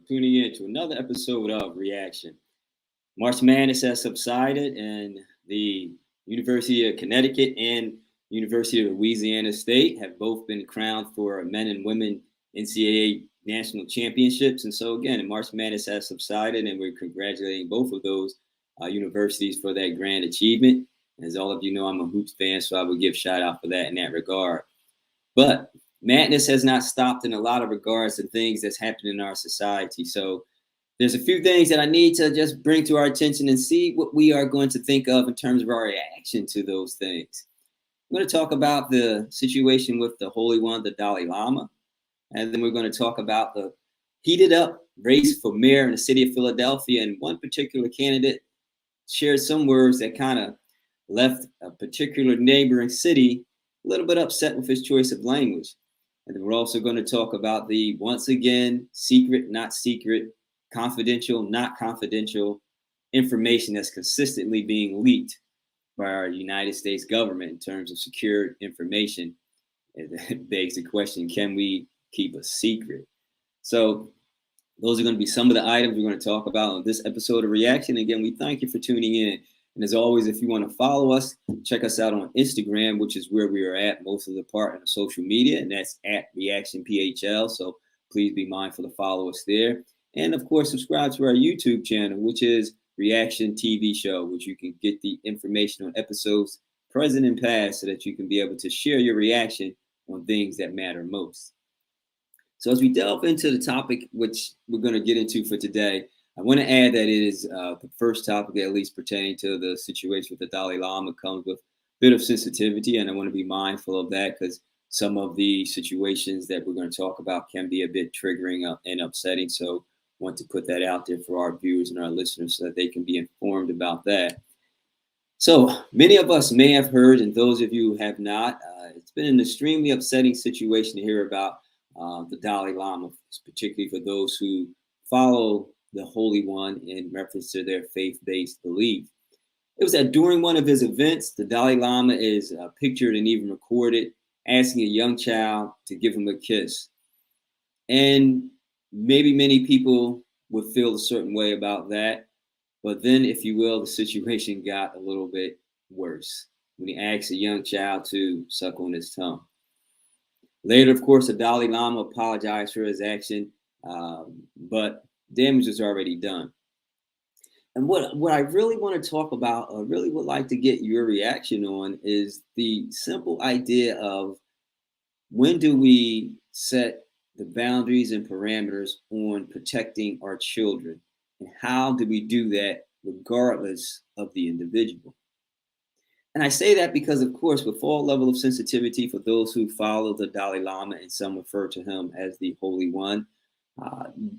tuning in to another episode of Reaction. March Madness has subsided, and the University of Connecticut and University of Louisiana State have both been crowned for men and women NCAA national championships. And so, again, March Madness has subsided, and we're congratulating both of those universities for that grand achievement. As all of you know, I'm a hoops fan, so I would give shout out for that in that regard. But madness has not stopped in a lot of regards to things that's happening in our society. So there's a few things that I need to just bring to our attention and see what we are going to think of in terms of our reaction to those things. I'm going to talk about the situation with the Holy One, the Dalai Lama. And then we're going to talk about the heated up race for mayor in the city of Philadelphia. And one particular candidate shared some words that kind of left a particular neighboring city a little bit upset with his choice of language. And then we're also going to talk about the, once again, secret, not secret, confidential, not confidential information that's consistently being leaked by our United States government in terms of secured information. It begs the question, can we keep a secret? So those are going to be some of the items we're going to talk about on this episode of Reaction. Again, we thank you for tuning in. And as always, if you want to follow us, check us out on Instagram, which is where we are at most of the part in the social media, and that's at ReactionPHL. So please be mindful to follow us there. And of course, subscribe to our YouTube channel, which is Reaction TV Show, which you can get the information on episodes present and past so that you can be able to share your reaction on things that matter most. So as we delve into the topic, which we're going to get into for today, I want to add that it is the first topic, at least pertaining to the situation with the Dalai Lama, comes with a bit of sensitivity, and I want to be mindful of that because some of the situations that we're going to talk about can be a bit triggering and upsetting. So I want to put that out there for our viewers and our listeners so that they can be informed about that. So many of us may have heard, and those of you who have not, it's been an extremely upsetting situation to hear about the Dalai Lama, particularly for those who follow the Holy One in reference to their faith-based belief. It was that during one of his events, the Dalai Lama is pictured and even recorded asking a young child to give him a kiss. And maybe many people would feel a certain way about that. But then, if you will, the situation got a little bit worse when he asked a young child to suck on his tongue. Later, of course, the Dalai Lama apologized for his action, but damage is already done. And what I really want to talk about, or really would like to get your reaction on, is the simple idea of when do we set the boundaries and parameters on protecting our children, and how do we do that regardless of the individual? And I say that because, of course, with all level of sensitivity for those who follow the Dalai Lama, and some refer to him as the Holy One,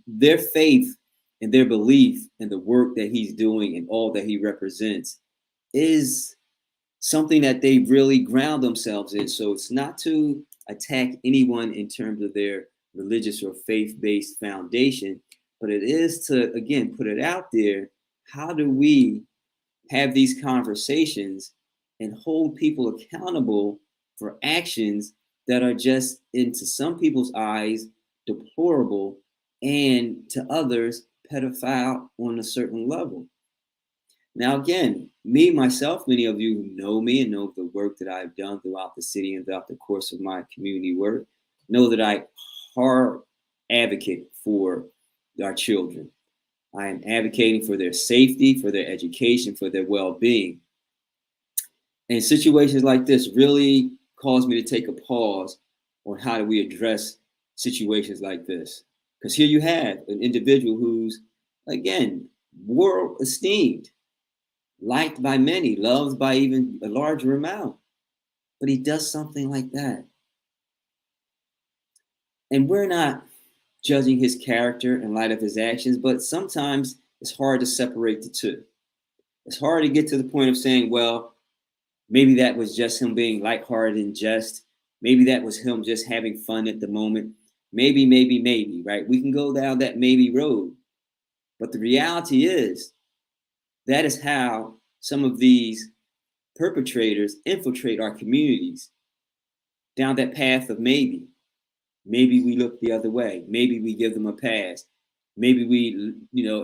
their faith and their belief in the work that he's doing and all that he represents is something that they really ground themselves in. So it's not to attack anyone in terms of their religious or faith-based foundation, but it is to, again, put it out there. How do we have these conversations and hold people accountable for actions that are just, into some people's eyes, deplorable, and to others, pedophile on a certain level? Now, again, me, myself, many of you who know me and know the work that I've done throughout the city and throughout the course of my community work, know that I hard advocate for our children. I am advocating for their safety, for their education, for their well-being. And situations like this really cause me to take a pause on how do we address situations like this. Because here you have an individual who's, again, world esteemed, liked by many, loved by even a larger amount. But he does something like that. And we're not judging his character in light of his actions, but sometimes it's hard to separate the two. It's hard to get to the point of saying, well, maybe that was just him being lighthearted in jest. Maybe that was him just having fun at the moment. Maybe, right? We can go down that maybe road. But the reality is that is how some of these perpetrators infiltrate our communities down that path of maybe. Maybe we look the other way. Maybe we give them a pass. Maybe we,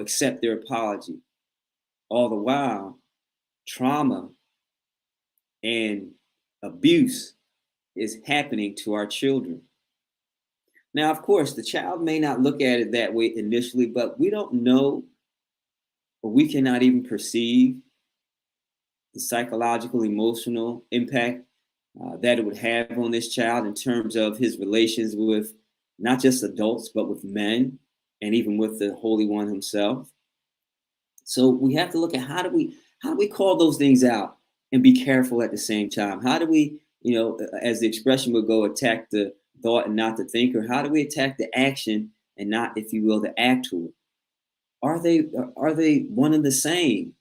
accept their apology. All the while, trauma and abuse is happening to our children. Now, of course, the child may not look at it that way initially, but we don't know, or we cannot even perceive the psychological, emotional impact that it would have on this child in terms of his relations with not just adults, but with men and even with the Holy One himself. So we have to look at how do we call those things out and be careful at the same time? How do we, as the expression would go, attack the thought and not the thinker? How do we attack the action and not, if you will, the actor? Are they one and the same?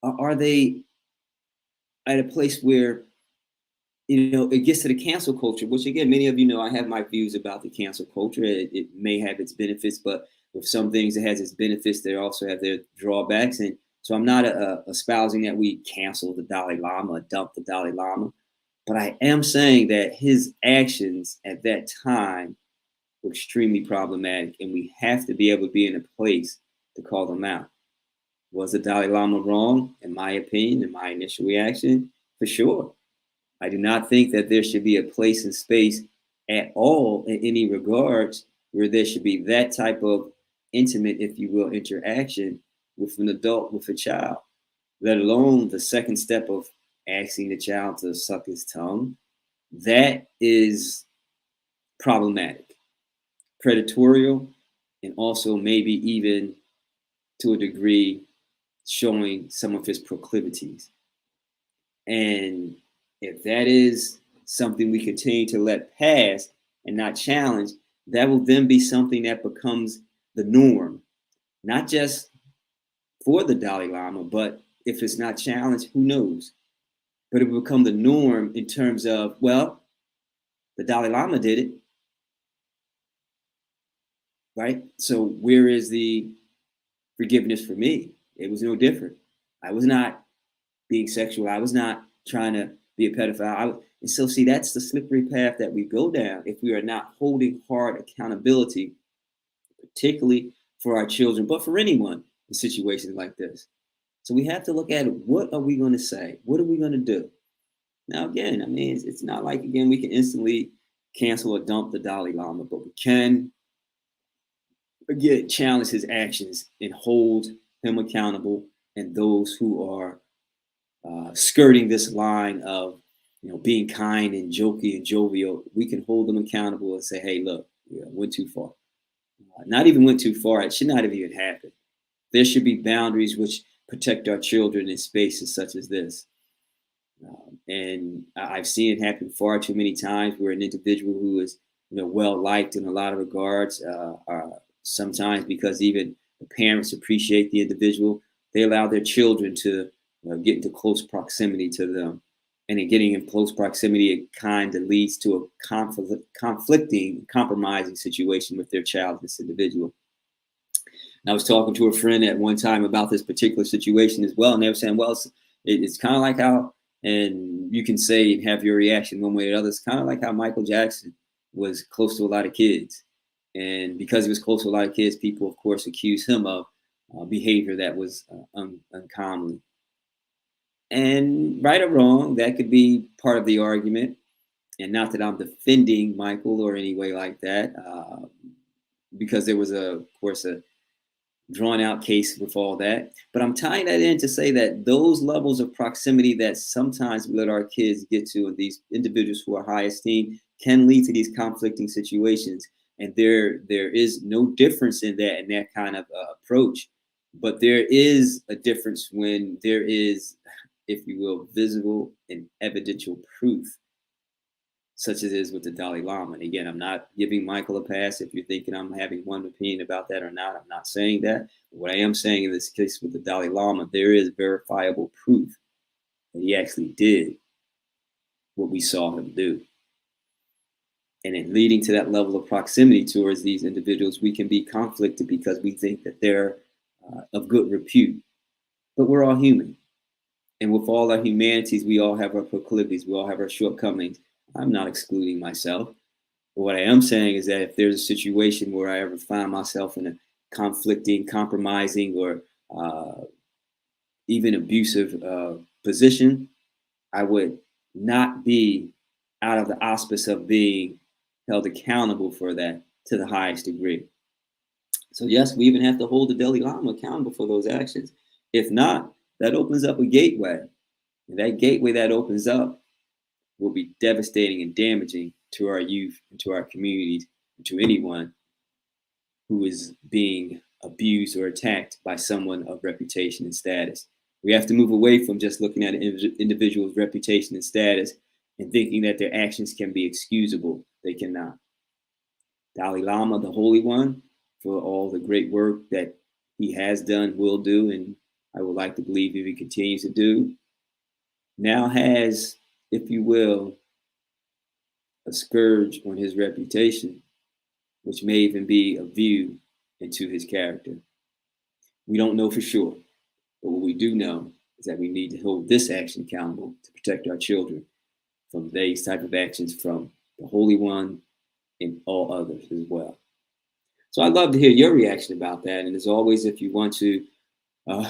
Are they at a place where it gets to the cancel culture, which again, many of you know I have my views about the cancel culture. It may have its benefits, but with some things it has its benefits, they also have their drawbacks. And so I'm not espousing that we cancel the Dalai Lama, dump the Dalai Lama, but I am saying that his actions at that time were extremely problematic, and we have to be able to be in a place to call them out. Was the Dalai Lama wrong? In my opinion, in my initial reaction, for sure. I do not think that there should be a place and space at all in any regards where there should be that type of intimate, if you will, interaction with an adult, with a child, let alone the second step of asking the child to suck his tongue. That is problematic, predatorial, and also maybe even to a degree showing some of his proclivities. And if that is something we continue to let pass and not challenge, that will then be something that becomes the norm, not just for the Dalai Lama, but if it's not challenged, who knows? But it will become the norm in terms of, well, the Dalai Lama did it, right? So where is the forgiveness for me? It was no different. I was not being sexual. I was not trying to be a pedophile. And so, see, that's the slippery path that we go down if we are not holding hard accountability, particularly for our children, but for anyone in situations like this. So we have to look at it. What are we going to say? What are we going to do? Now, again, I mean, it's not like, again, we can instantly cancel or dump the Dalai Lama, but we can, again, challenge his actions and hold him accountable, and those who are skirting this line of being kind and jokey and jovial, we can hold them accountable and say, hey, look, went too far. Not even went too far. It should not have even happened. There should be boundaries which protect our children in spaces such as this. And I've seen it happen far too many times where an individual who is well liked in a lot of regards, sometimes because even the parents appreciate the individual, they allow their children to get into close proximity to them. And in getting in close proximity, it kind of leads to a conflicting, compromising situation with their child, this individual. And I was talking to a friend at one time about this particular situation as well, and they were saying, well, it's kind of like how, and you can say and have your reaction one way or the other, it's kind of like how Michael Jackson was close to a lot of kids. And because he was close to a lot of kids, people, of course, accuse him of behavior that was uncommon. And right or wrong, that could be part of the argument. And not that I'm defending Michael or any way like that, because there was, of course, a drawn out case with all that. But I'm tying that in to say that those levels of proximity that sometimes we let our kids get to, and these individuals who are high esteemed, can lead to these conflicting situations. And there is no difference in that kind of approach. But there is a difference when there is, if you will, visible and evidential proof, such as it is with the Dalai Lama. And again, I'm not giving Michael a pass if you're thinking I'm having one opinion about that or not. I'm not saying that. But what I am saying in this case with the Dalai Lama, there is verifiable proof that he actually did what we saw him do. And in leading to that level of proximity towards these individuals, we can be conflicted because we think that they're of good repute. But we're all human. And with all our humanities, we all have our proclivities. We all have our shortcomings. I'm not excluding myself. But what I am saying is that if there's a situation where I ever find myself in a conflicting, compromising, or even abusive position, I would not be out of the auspice of being held accountable for that to the highest degree. So yes, we even have to hold the Dalai Lama accountable for those actions. If not, that opens up a gateway. And that gateway that opens up will be devastating and damaging to our youth and to our communities and to anyone who is being abused or attacked by someone of reputation and status. We have to move away from just looking at an individual's reputation and status and thinking that their actions can be excusable. They cannot. Dalai Lama, the Holy One, for all the great work that he has done, will do, and I would like to believe if he continues to do, now has, if you will, a scourge on his reputation, which may even be a view into his character. We don't know for sure, but what we do know is that we need to hold this action accountable to protect our children from these type of actions from the Holy One and all others as well. So I'd love to hear your reaction about that. And as always, if you want to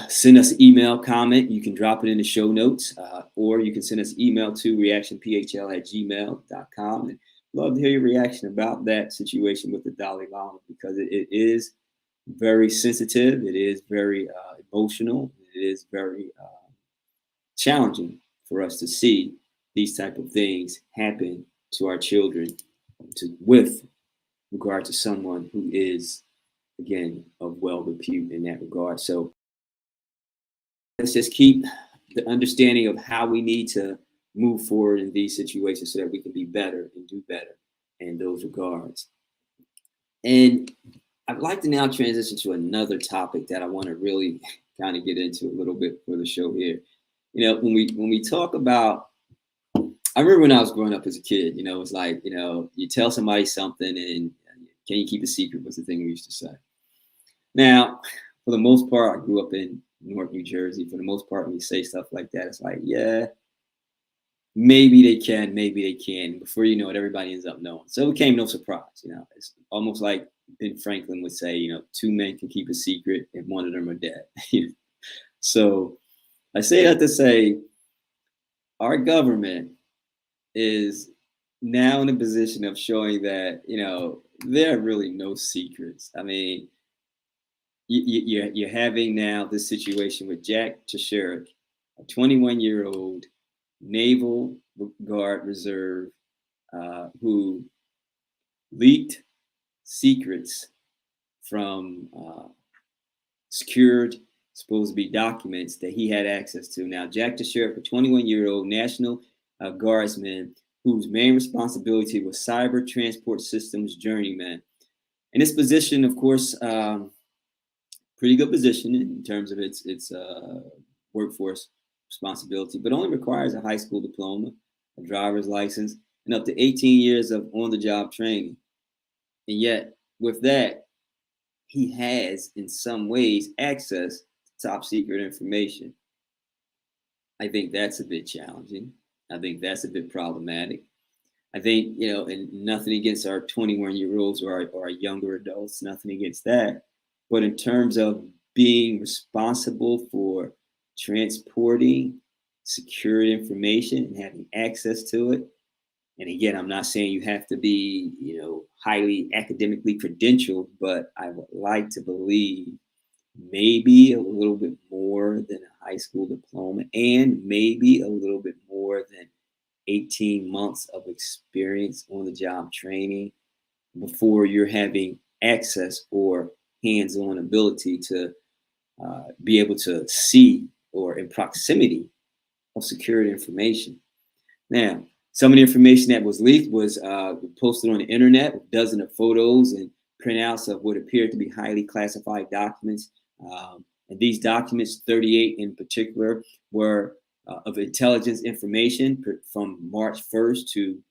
send us an email comment, you can drop it in the show notes, or you can send us an email to reactionphl@gmail.com. And love to hear your reaction about that situation with the Dalai Lama, because it is very sensitive. It is very emotional. It is very challenging for us to see these type of things happen to our children with regard to someone who is, again, of well repute in that regard. So let's just keep the understanding of how we need to move forward in these situations so that we can be better and do better in those regards. And I'd like to now transition to another topic that I want to really kind of get into a little bit for the show here. You know, when we talk about, I remember when I was growing up as a kid, you know, it was like, you know, you tell somebody something and can you keep a secret was the thing we used to say. Now, for the most part, I grew up in Newark, New Jersey. For the most part, when you say stuff like that, it's like, yeah, maybe they can, maybe they can. Before you know it, everybody ends up knowing. So it came no surprise. You know, it's almost like Ben Franklin would say, you know, two men can keep a secret if one of them are dead. So I say that to say our government is now in a position of showing that, you know, there are really no secrets. I mean, you're having now this situation with Jack Teixeira, a 21-year-old Naval Guard reserve who leaked secrets from secured, supposed to be documents that he had access to. Now, Jack Teixeira, a 21-year-old National Guardsman whose main responsibility was cyber transport systems journeyman. In this position, of course, pretty good position in terms of its workforce responsibility, but only requires a high school diploma, a driver's license, and up to 18 years of on-the-job training. And yet, with that, he has, in some ways, access to top secret information. I think that's a bit challenging. I think that's a bit problematic. I think, you know, and nothing against our 21-year-olds or our younger adults, nothing against that. But in terms of being responsible for transporting secured information and having access to it, and again, I'm not saying you have to be, you know, highly academically credentialed, but I would like to believe maybe a little bit more than a high school diploma and maybe a little bit more than 18 months of experience on the job training before you're having access or hands-on ability to be able to see or in proximity of secured information. Now, some of the information that was leaked was posted on the internet with dozens of photos and printouts of what appeared to be highly classified documents. And these documents, 38 in particular, were of intelligence information from March 1st to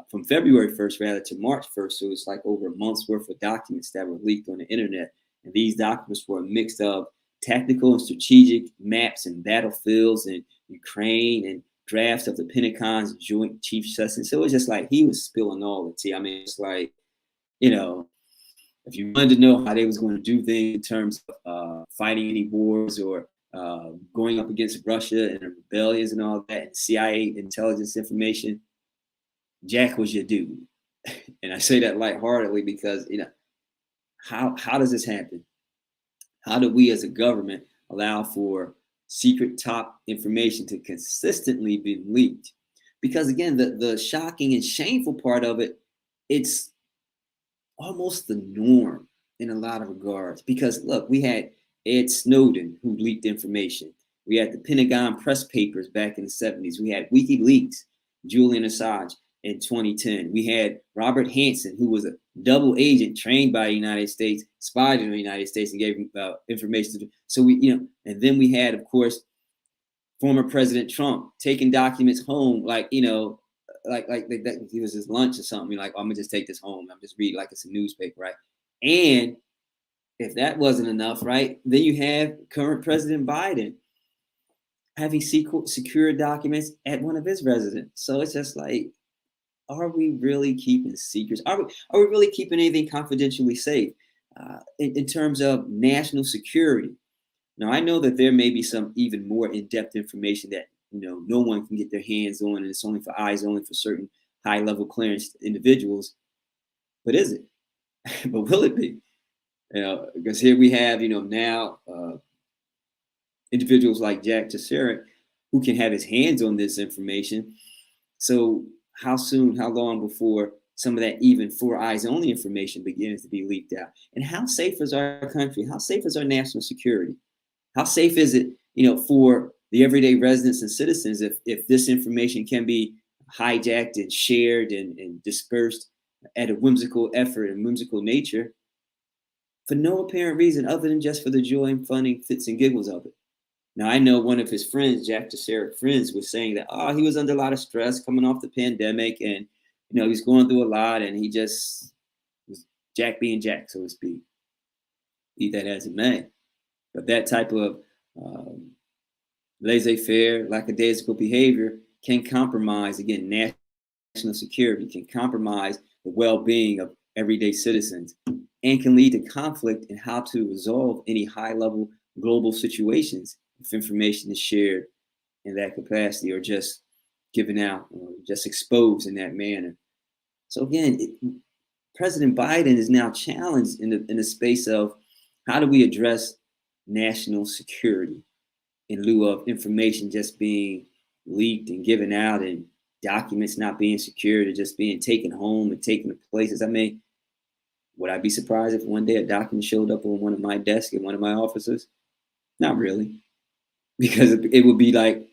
from February 1st rather to March 1st. So it's like over a month's worth of documents that were leaked on the internet. And these documents were a mix of tactical and strategic maps and battlefields in Ukraine and drafts of the Pentagon's Joint Chiefs Session. So it was just like he was spilling all the tea. I mean, it's like, you know, If you wanted to know how they was going to do things in terms of fighting any wars or going up against Russia and the rebellions and all that, and CIA intelligence information, Jack was your dude. And I say that lightheartedly because, how does this happen? How do we as a government allow for secret top information to consistently be leaked? Because again, the shocking and shameful part of it, it's almost the norm in a lot of regards. Because look, we had Ed Snowden who leaked information. We had the Pentagon press papers back in the 70s. We had WikiLeaks, Julian Assange in 2010. We had Robert Hansen, who was a double agent trained by the United States, spied in the United States and gave information to. So and then we had, of course, former President Trump taking documents home, like he was his lunch or something. Like, oh, I'm gonna just take this home. I'm just read like it's a newspaper, right? And if that wasn't enough, right, then you have current President Biden having secure documents at one of his residences. So it's just like, are we really keeping secrets? Are we really keeping anything confidentially safe in terms of national security? Now, I know that there may be some even more in-depth information that no one can get their hands on, and it's only for eyes only for certain high-level clearance individuals. But is it? But will it be? Because here we have now individuals like Jack Teixeira who can have his hands on this information. So how soon, how long before some of that even for eyes only information begins to be leaked out? And how safe is our country? How safe is our national security? How safe is it, for the everyday residents and citizens if this information can be hijacked and shared and dispersed at a whimsical effort and whimsical nature for no apparent reason other than just for the joy and funny fits and giggles of it? Now, I know one of his friends, Jack Teixeira friends, was saying that, he was under a lot of stress coming off the pandemic and, he's going through a lot and he just was Jack being Jack, so to speak. Be that as it may. But that type of laissez-faire, lackadaisical behavior can compromise, again, national security, can compromise the well-being of everyday citizens, and can lead to conflict in how to resolve any high-level global situations if information is shared in that capacity or just given out or just exposed in that manner. So again, President Biden is now challenged in the space of how do we address national security in lieu of information just being leaked and given out and documents not being secured or just being taken home and taken to places. I mean, would I be surprised if one day a document showed up on one of my desks in one of my offices? Not really, because it would be like,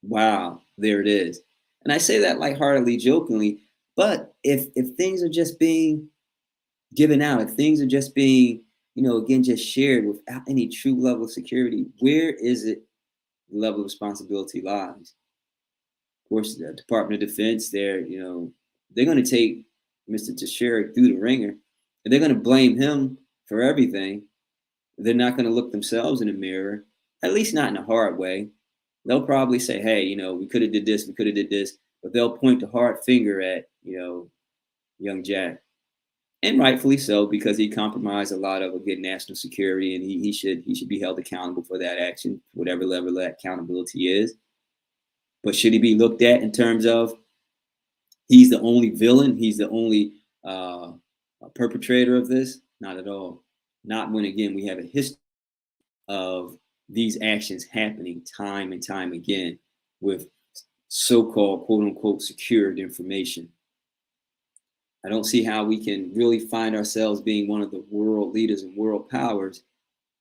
wow, there it is. And I say that lightheartedly, jokingly, but if things are just being given out, if things are just being, again, just shared without any true level of security, where is it the level of responsibility lies? Of course, the Department of Defense, they're going to take Mr. Teixeira through the ringer, and they're going to blame him for everything. They're not going to look themselves in the mirror, at least not in a hard way. They'll probably say, hey, we could have did this, we could have did this, but they'll point the hard finger at, young Jack. And rightfully so, because he compromised a lot of, again, national security, and he should be held accountable for that action, whatever level that accountability is. But should he be looked at in terms of he's the only villain, he's the only perpetrator of this? Not at all. Not when, again, we have a history of these actions happening time and time again with so-called, quote unquote, secured information. I don't see how we can really find ourselves being one of the world leaders and world powers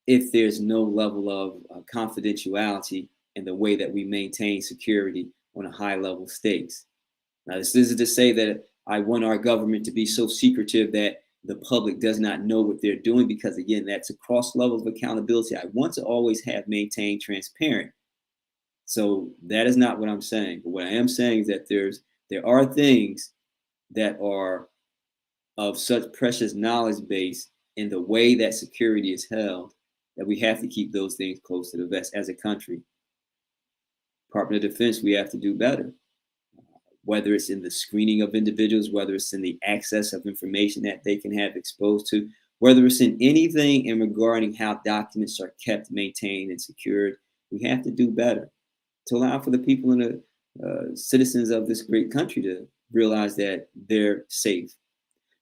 if there's no level of confidentiality in the way that we maintain security on a high level stakes. Now, this isn't to say that I want our government to be so secretive that the public does not know what they're doing, because again, that's across levels of accountability. I want to always have maintained transparent. So that is not what I'm saying. But what I am saying is that there are things that are of such precious knowledge base in the way that security is held that we have to keep those things close to the vest as a country. Department of Defense, we have to do better. Whether it's in the screening of individuals, whether it's in the access of information that they can have exposed to, whether it's in anything in regarding how documents are kept, maintained, and secured. We have to do better to allow for the people and the citizens of this great country to realize that they're safe.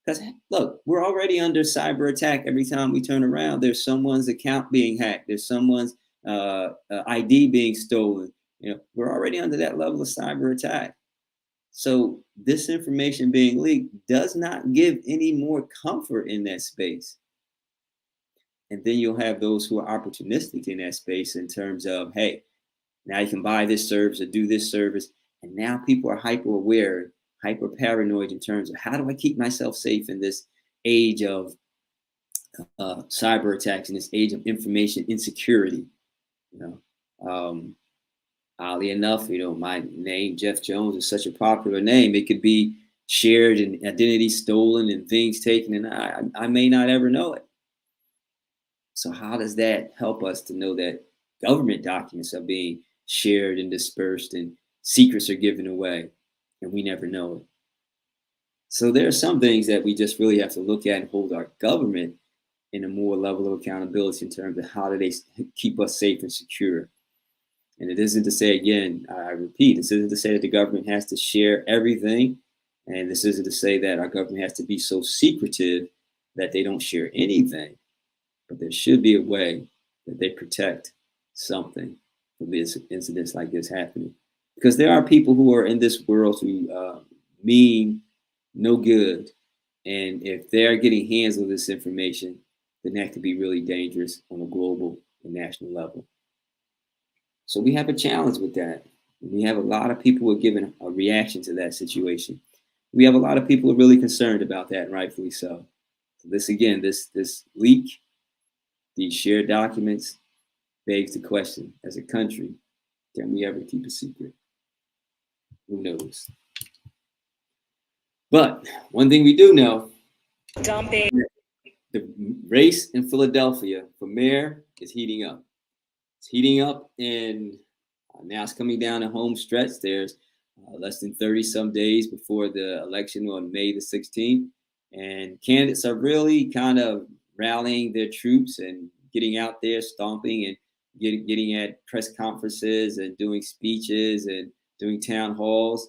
Because look, we're already under cyber attack every time we turn around. There's someone's account being hacked. There's someone's ID being stolen. You know, we're already under that level of cyber attack. So this information being leaked does not give any more comfort in that space. And then you'll have those who are opportunistic in that space in terms of, hey, now you can buy this service or do this service. And now people are hyper aware, hyper paranoid in terms of how do I keep myself safe in this age of cyber attacks, in this age of information insecurity. You know, oddly enough, you know, my name, Jeff Jones, is such a popular name. It could be shared and identity stolen and things taken, and I may not ever know it. So how does that help us to know that government documents are being shared and dispersed and secrets are given away and we never know it? So there are some things that we just really have to look at and hold our government in a more level of accountability in terms of how do they keep us safe and secure. And it isn't to say, again, I repeat, this isn't to say that the government has to share everything. And this isn't to say that our government has to be so secretive that they don't share anything. But there should be a way that they protect something from these incidents like this happening. Because there are people who are in this world who mean no good. And if they're getting hands on this information, then that could be really dangerous on a global and national level. So we have a challenge with that. We have a lot of people who are giving a reaction to that situation. We have a lot of people who are really concerned about that, and rightfully so. So this, again, this leak, these shared documents, begs the question, as a country, can we ever keep a secret? Who knows? But one thing we do know, the race in Philadelphia for mayor is heating up. It's heating up, and now it's coming down the home stretch. There's less than 30 some days before the election on May the 16th. And candidates are really kind of rallying their troops and getting out there, stomping and getting at press conferences and doing speeches and doing town halls.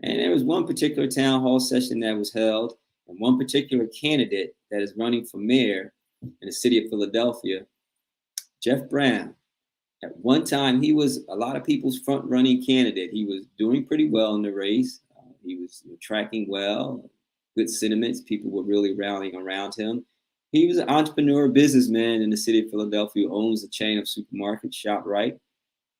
And there was one particular town hall session that was held, and one particular candidate that is running for mayor in the city of Philadelphia, Jeff Brown. At one time, he was a lot of people's front-running candidate. He was doing pretty well in the race. He was tracking well, good sentiments. People were really rallying around him. He was an entrepreneur, businessman in the city of Philadelphia who owns a chain of supermarkets, ShopRite.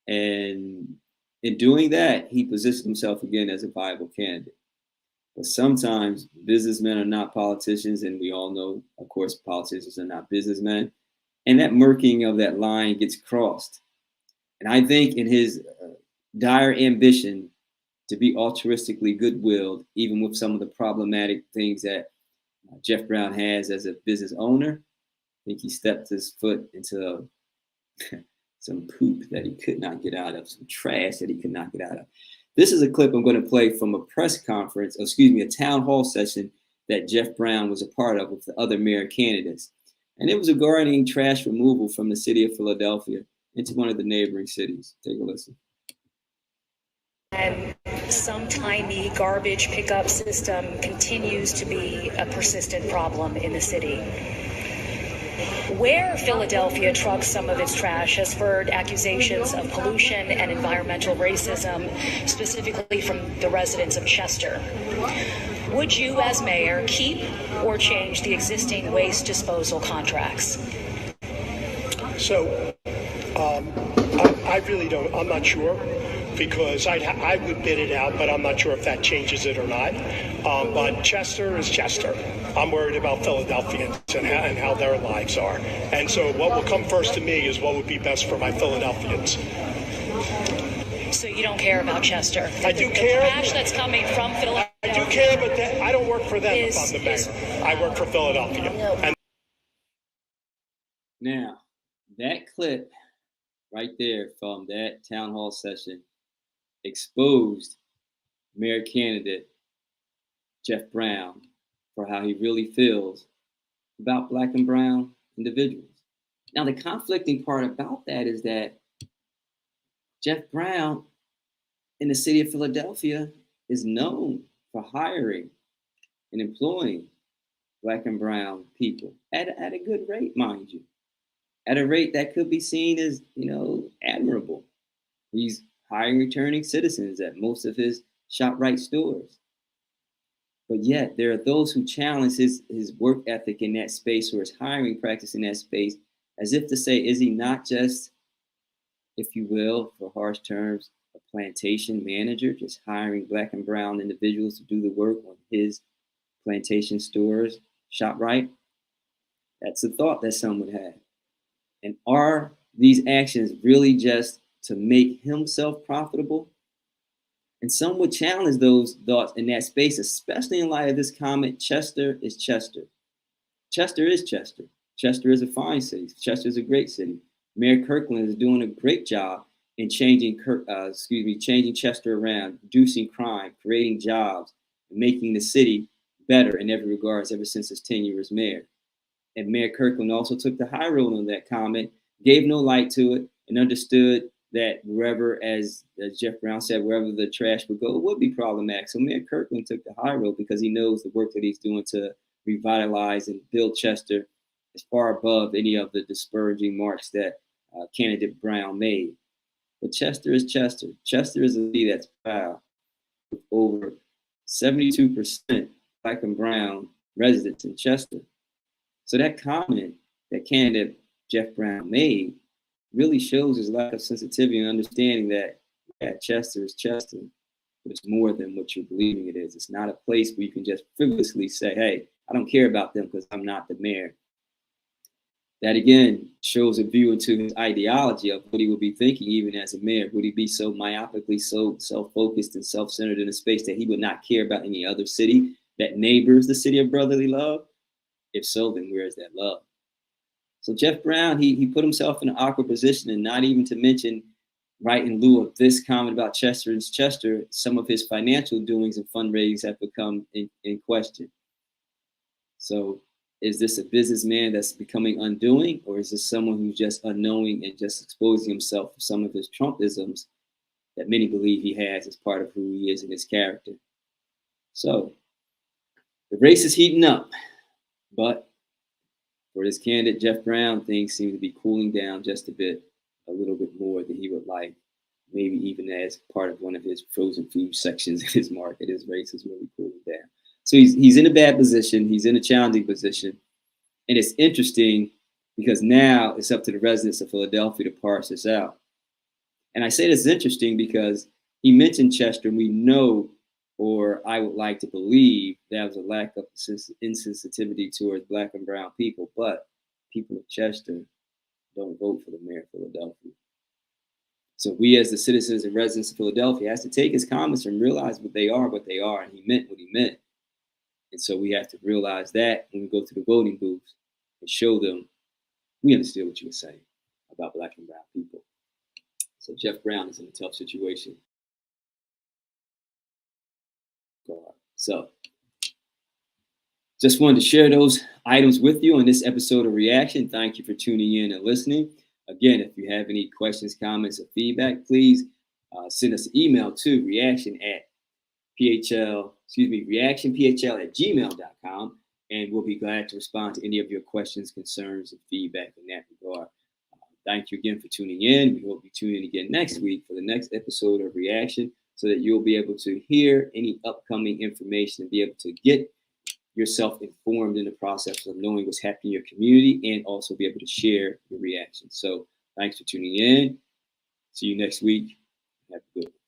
And in doing that, he positioned himself again as a viable candidate. But sometimes businessmen are not politicians, and we all know, of course, politicians are not businessmen. And that murking of that line gets crossed. And I think in his dire ambition to be altruistically good-willed, even with some of the problematic things that Jeff Brown has as a business owner, I think he stepped his foot into some poop that he could not get out of, some trash that he could not get out of. This is a clip I'm going to play from a press conference, a town hall session that Jeff Brown was a part of with the other mayor candidates. And it was regarding trash removal from the city of Philadelphia into one of the neighboring cities. Take a listen. And some tiny garbage pickup system continues to be a persistent problem in the city. Where Philadelphia trucks some of its trash has spurred accusations of pollution and environmental racism, specifically from the residents of Chester. Would you, as mayor, keep or change the existing waste disposal contracts? So, I really don't. I'm not sure, because I would bid it out, but I'm not sure if that changes it or not. But Chester is Chester. I'm worried about Philadelphians and how their lives are. And so what will come first to me is what would be best for my Philadelphians. So you don't care about Chester? I do care. The trash that's coming from Philadelphia. I do care, but I don't work for them if I'm the mayor. I work for Philadelphia. And now, that clip right there from that town hall session exposed mayor candidate Jeff Brown for how he really feels about Black and brown individuals. Now, the conflicting part about that is that Jeff Brown in the city of Philadelphia is known for hiring and employing Black and brown people at a good rate, mind you, at a rate that could be seen as, admirable. He's hiring returning citizens at most of his ShopRite stores. But yet there are those who challenge his work ethic in that space or his hiring practice in that space, as if to say, is he not just, if you will, for harsh terms, a plantation manager, just hiring Black and brown individuals to do the work on his plantation stores, ShopRite? That's a thought that some would have. And are these actions really just to make himself profitable? And some would challenge those thoughts in that space, especially in light of this comment, Chester is Chester. Chester is Chester. Chester is a fine city. Chester is a great city. Mayor Kirkland is doing a great job in changing Chester around, reducing crime, creating jobs, and making the city better in every regard ever since his tenure as mayor. And Mayor Kirkland also took the high road on that comment, gave no light to it, and understood that wherever, as Jeff Brown said, wherever the trash would go, it would be problematic. So Mayor Kirkland took the high road because he knows the work that he's doing to revitalize and build Chester is far above any of the disparaging marks that candidate Brown made. But Chester is Chester. Chester is a city that's proud with over 72% Black and brown residents in Chester. So that comment that candidate Jeff Brown made really shows his lack of sensitivity and understanding that Chester is Chester, but it's more than what you're believing it is. It's not a place where you can just frivolously say, hey, I don't care about them because I'm not the mayor. That again shows a view into his ideology of what he would be thinking even as a mayor. Would he be so myopically, so self-focused and self-centered in a space that he would not care about any other city that neighbors the city of brotherly love? If so, then where is that love? So Jeff Brown, he put himself in an awkward position, and not even to mention, right in lieu of this comment about Chester is Chester, some of his financial doings and fundraisings have become in question. So is this a businessman that's becoming undoing, or is this someone who's just unknowing and just exposing himself for some of his Trumpisms that many believe he has as part of who he is and his character? So the race is heating up, but for this candidate, Jeff Brown, things seem to be cooling down just a little bit more than he would like, maybe even as part of one of his frozen food sections in his market. His race is really cooling down. So he's in a bad position. He's in a challenging position. And it's interesting because now it's up to the residents of Philadelphia to parse this out. And I say this is interesting because he mentioned Chester, and we know, or I would like to believe, there was a lack of insensitivity towards Black and brown people, but people of Chester don't vote for the mayor of Philadelphia. So we as the citizens and residents of Philadelphia has to take his comments and realize what they are, and he meant what he meant. And so we have to realize that when we go to the voting booths and show them, we understood what you were saying about Black and brown people. So Jeff Brown is in a tough situation. So just wanted to share those items with you on this episode of Reaction. Thank you for tuning in and listening. Again, if you have any questions, comments, or feedback, please send us an email to reactionphl@gmail.com, and we'll be glad to respond to any of your questions, concerns, and feedback in that regard. Thank you again for tuning in. We hope you tune in again next week for the next episode of Reaction, so that you'll be able to hear any upcoming information and be able to get yourself informed in the process of knowing what's happening in your community, and also be able to share your reactions. So thanks for tuning in. See you next week. Have a good one.